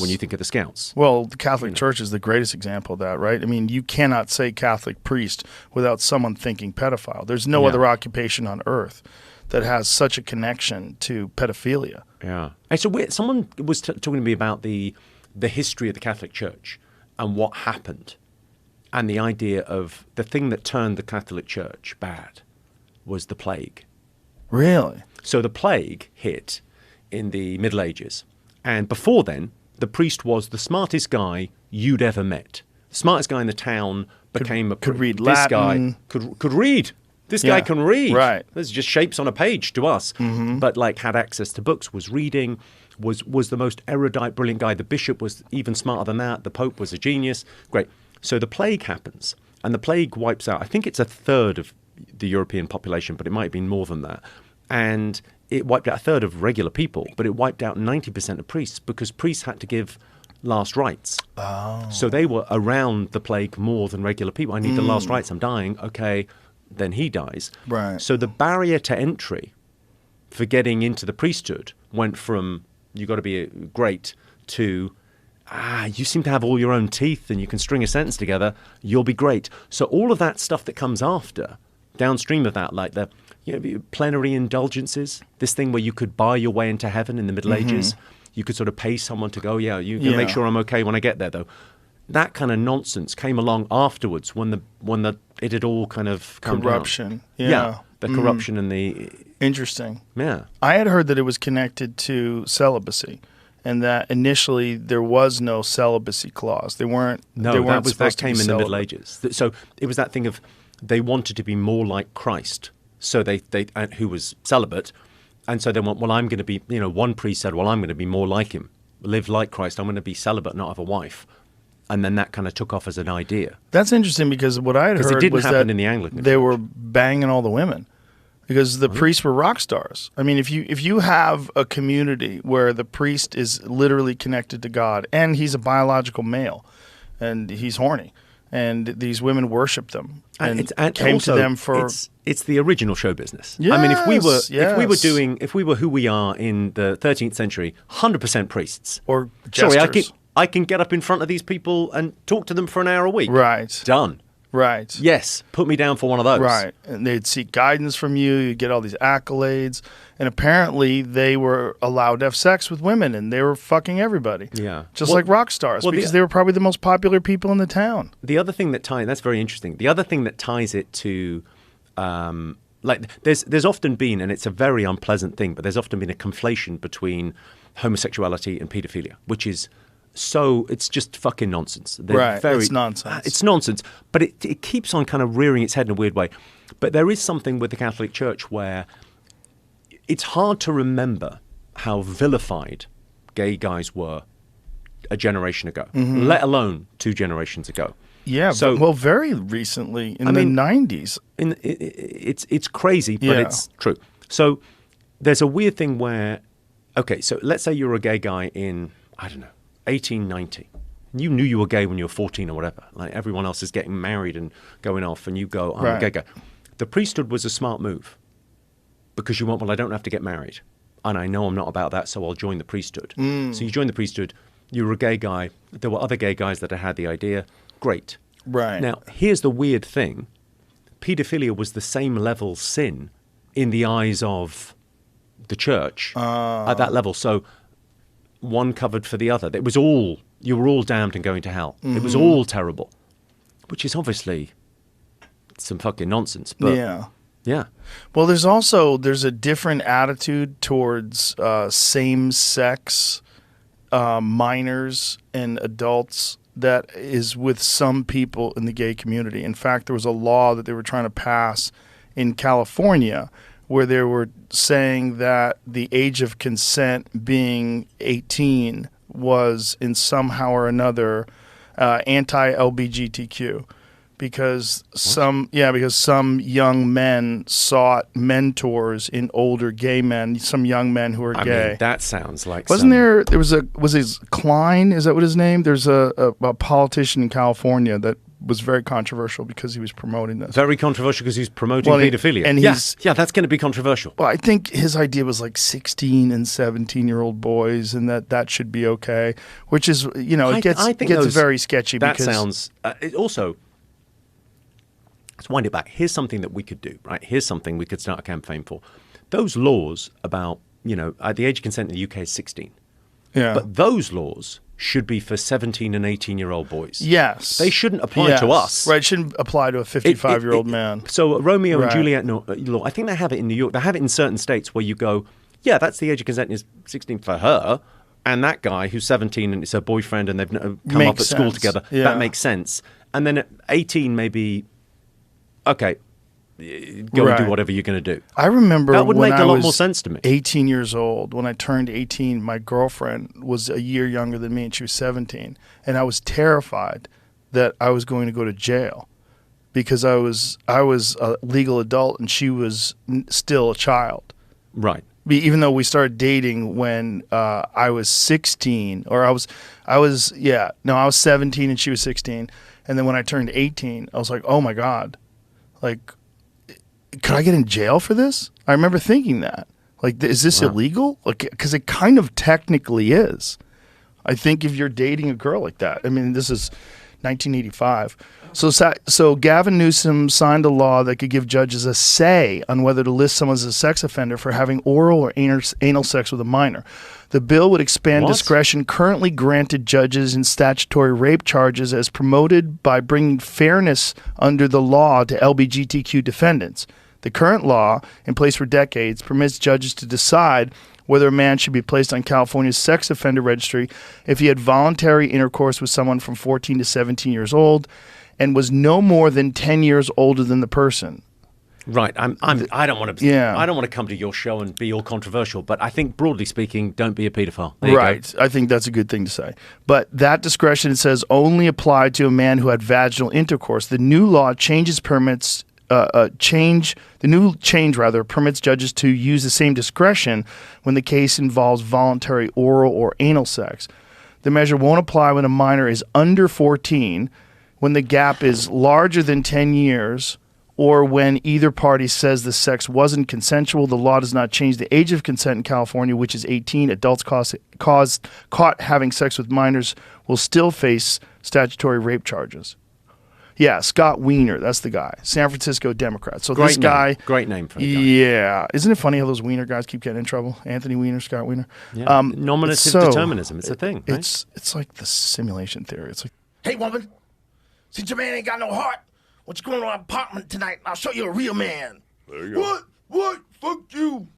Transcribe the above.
when you think of the Scouts. Well, the Catholic Church is the greatest example of that, right? I mean, you cannot say Catholic priest without someone thinking pedophile. There's no other occupation on earth that has such a connection to pedophilia. Yeah. Hey, so someone was talking to me about the history of the Catholic Church and what happened, and the idea of the thing that turned the Catholic Church bad was the plague. Really? So the plague hit in the Middle Ages, and before then, the priest was the smartest guy you'd ever met. The smartest guy in the town became could read Latin. This guy could read. This guy can read. Right. There's just shapes on a page to us. But like had access to books, was reading, was the most erudite, brilliant guy. The bishop was even smarter than that. The Pope was a genius. Great. So the plague happens, and the plague wipes out, I think it's a third of the European population, but it might have been more than that. And it wiped out a third of regular people, but it wiped out 90% of priests because priests had to give last rites. Oh. So they were around the plague more than regular people. I need the last rites. I'm dying. Okay, then he dies. Right. So the barrier to entry for getting into the priesthood went from you got to be great to you seem to have all your own teeth and you can string a sentence together, you'll be great. So all of that stuff that comes after, downstream of that, like the plenary indulgences, this thing where you could buy your way into heaven in the Middle Ages, you could sort of pay someone to go, you can make sure I'm okay when I get there, though. That kind of nonsense came along afterwards when it had all kind of come corruption. down. Yeah. The corruption and the... Interesting. Yeah. I had heard that it was connected to celibacy, and that initially there was no celibacy clause. They weren't. No, they weren't that came in the celibate. Middle Ages. So it was that thing of they wanted to be more like Christ. So they who was celibate, and so they went, well, I'm going to be. One priest said, well, I'm going to be more like him, live like Christ. I'm going to be celibate, not have a wife. And then that kind of took off as an idea. That's interesting because what I had heard was that in the Anglican they Church. were banging all the women because the priests were rock stars. I mean, if you have a community where the priest is literally connected to God and he's a biological male and he's horny and these women worship them and came also, to them for it's the original show business. Yes, I mean, if we were who we are in the 13th century, 100% priests or jesters. Sorry, I can get up in front of these people and talk to them for an hour a week. Right. Done. Right. Yes. Put me down for one of those. Right. And they'd seek guidance from you. You'd get all these accolades. And apparently they were allowed to have sex with women and they were fucking everybody. Yeah. Just like rock stars because they were probably the most popular people in the town. The other thing that that's very interesting. The other thing that ties it to, there's often been, and it's a very unpleasant thing, but there's often been a conflation between homosexuality and pedophilia, which is... So it's just fucking nonsense. It's nonsense. It's nonsense, but it keeps on kind of rearing its head in a weird way. But there is something with the Catholic Church where it's hard to remember how vilified gay guys were a generation ago, let alone 2 generations ago. Yeah, so, very recently, in the 90s. It's crazy, but it's true. So there's a weird thing where, okay, so let's say you're a gay guy in, I don't know, 1890. You knew you were gay when you were 14 or whatever. Like everyone else is getting married and going off, and you go, I'm a gay guy. The priesthood was a smart move because you went, well, I don't have to get married. And I know I'm not about that, so I'll join the priesthood. So you join the priesthood. You were a gay guy. There were other gay guys that had the idea. Great. Right. Now, here's the weird thing. Pedophilia was the same level sin in the eyes of the church at that level. So one covered for the other. It was you were all damned and going to hell. It was all terrible, which is obviously some fucking nonsense. But yeah. Well, there's a different attitude towards same-sex minors and adults that is with some people in the gay community. In fact, there was a law that they were trying to pass in California where they were saying that the age of consent being 18 was in somehow or another anti-LGBTQ because some young men sought mentors in older gay men, some young men who are gay. I mean, that sounds like was his Klein, is that what his name? There's a politician in California that was very controversial because he was promoting this. Very controversial because he's promoting pedophilia. And yeah, that's going to be controversial. Well, I think his idea was like 16 and 17-year-old boys, and that should be okay. Which is, it gets very sketchy. That sounds. Also, let's wind it back. Here's something that we could do. Right. Here's something we could start a campaign for. Those laws about the age of consent in the UK is 16. Yeah. But those laws should be for 17 and 18-year-old boys. Yes. They shouldn't apply to us. Right, it shouldn't apply to a 55-year-old man. So Romeo and Juliet law, I think they have it in New York. They have it in certain states where you go, yeah, that's the age of consent is 16 for her, and that guy who's 17 and it's her boyfriend and they've come up at school together, that makes sense. And then at 18 maybe, okay, go and do whatever you're going to do. I remember that would when make I a lot was more sense to me. 18 years old, when I turned 18, my girlfriend was a year younger than me and she was 17. And I was terrified that I was going to go to jail because I was a legal adult and she was still a child. Right. Even though we started dating when I was 16, or I was 17 and she was 16. And then when I turned 18, I was like, oh my God, like, could I get in jail for this? I remember thinking that. Like, is this illegal? Like, because it kind of technically is. I think if you're dating a girl like that. I mean, this is 1985. So Gavin Newsom signed a law that could give judges a say on whether to list someone as a sex offender for having oral or anal sex with a minor. The bill would expand discretion currently granted judges in statutory rape charges as promoted by bringing fairness under the law to LGBTQ defendants. The current law, in place for decades, permits judges to decide whether a man should be placed on California's sex offender registry if he had voluntary intercourse with someone from 14 to 17 years old and was no more than 10 years older than the person. Right. I don't want to come to your show and be all controversial, but I think broadly speaking, don't be a pedophile. Right. I think that's a good thing to say. But that discretion, it says, only applied to a man who had vaginal intercourse. The new law permits judges to use the same discretion when the case involves voluntary oral or anal sex. The measure won't apply when a minor is under 14, when the gap is larger than 10 years, or when either party says the sex wasn't consensual. The law does not change the age of consent in California, which is 18. Adults caught having sex with minors will still face statutory rape charges. Yeah, Scott Wiener, that's the guy. San Francisco Democrat. So this guy... Great name for the guy. Yeah. Isn't it funny how those Wiener guys keep getting in trouble? Anthony Weiner, Scott Wiener. Yeah. Nominative determinism. It's a thing. Right? It's like the simulation theory. It's like, hey, woman, since your man ain't got no heart, why don't you go to our apartment tonight and I'll show you a real man. There you go. What? Fuck you.